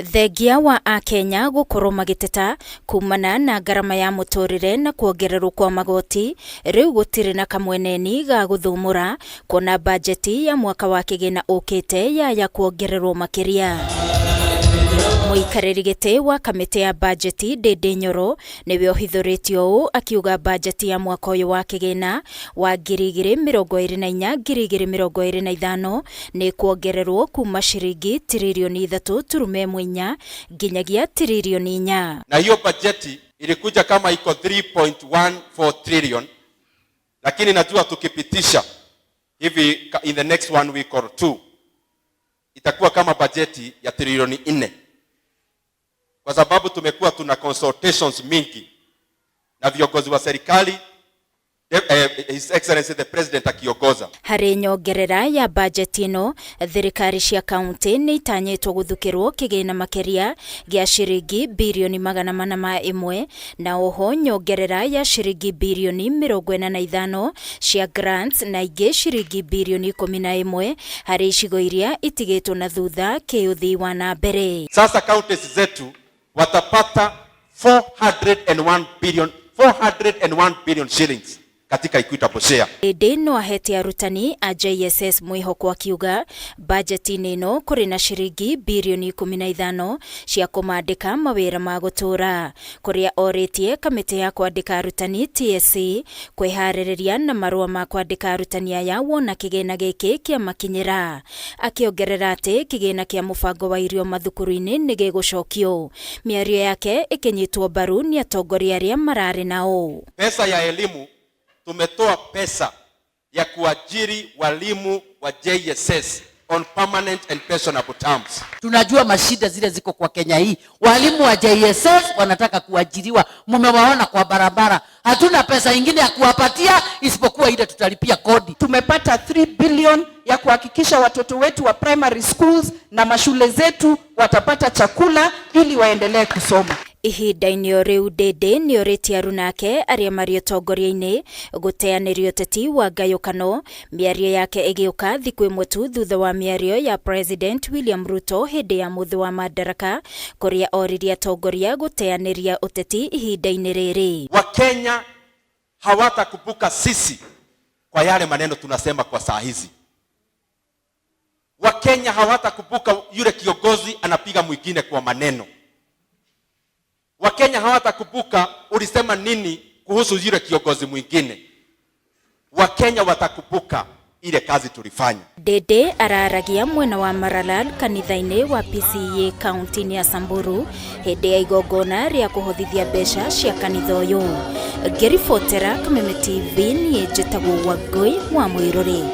Thengia wa Akenya gukorwo magiteta kumana na garama ya muturire na kuongererwo kwa magoti, riu gutire na kamweneni ga guthumura kuona bajeti ya mwaka wa kigina ukite ya kuongererwo makiria. Muikariri giti wa kamiti ya bajeti Ndindi Nyoro niwe ohithuritio uu akiuga bajeti ya mwaka uyu wa kigina wa 2024-2025 ni kuongererwo kuma shiringi tirilioni 3.4 nginyagia tirilioni 4. Na hiyo bajeti ilikuja kama iko 3.14 trillion, lakini najua tukipitisha hivi in the next 1 week or 2 itakuwa kama bajeti ya trilioni 4. Kwa sababu tumekuwa tuna consultations mingi na viongozi wa serikali, His Excellency the President akiongoza. Hari nyongerera ya bajeti ino, thirikari cia kaunti ni itanyitwo guthukirwo kigina makiria gia shiringi bilioni 401 na oho nyongerera ya shiringi bilioni 45 cia grants na ingi shiringi bilioni 11 hari icigo iria itigitwo na thutha kiuthi wa na mbere. Sasa counties zetu watapata 401 billion shillings katika equitable share. Ndindi no ahete arutani a JSS mwihoko akiuga bajeti nino kuri na shiringi bilioni 15 cia kumandika mawira ma gutura, kuria oritie kamiti ya kwandika arutani TSC kwihaririria na marua ma kwandika arutani aya wona kigina giki kia makinyira, akiongerera ati kigina kia mubango wa irio mathukuru-ini ni gigucokio. Miario yake ikinyitwo mbaru ni atongoria aria marari nao. Pesa ya elimu, tumetoa pesa ya kuajiri walimu wa JSS on permanent and pensionable terms. Tunajua mashida zile ziko kwa Kenya hii. Walimu wa JSS wanataka kuajiriwa, mumewaona kwa barabara. Hatuna pesa ingine ya kuwapatia isipokuwa ile tutalipia kodi. Tumepata 3 billion ya kuhakikisha watoto wetu wa primary schools na mashule zetu watapata chakula ili waendelee kusoma. Ihinda-inĩ riu Ndindi ni oritie arunake aria mari utongoria-ini guteanirio teti wa ngayukano. Miario yake igiuka thiku imwe tu thutha wa miario ya President William Ruto hindi ya muthu wa madaraka kuria oririe atongoria guteaniria uteti ihinda-inĩ riri. Wakenya hawatakumbuka sisi kwa yale maneno tunasema kwa saa hizi. Wakenya hawatakumbuka yule kiongozi anapiga mwingine kwa maneno. Wakenya hawatakumbuka ulisema nini kuhusu yule kiongozi mwingine. Wakenya watakumbuka ile kazi tulifanya. Ndindi araragia mwena wa Maralal kanitha-ini wa PCEA kaunti-ini ya Samburu hindi ya igongona ria kuhothithia mbeca cia kanitha uyu. Ngiribotera Kameme TV ni njitagwo Wangui wa Mwiruri.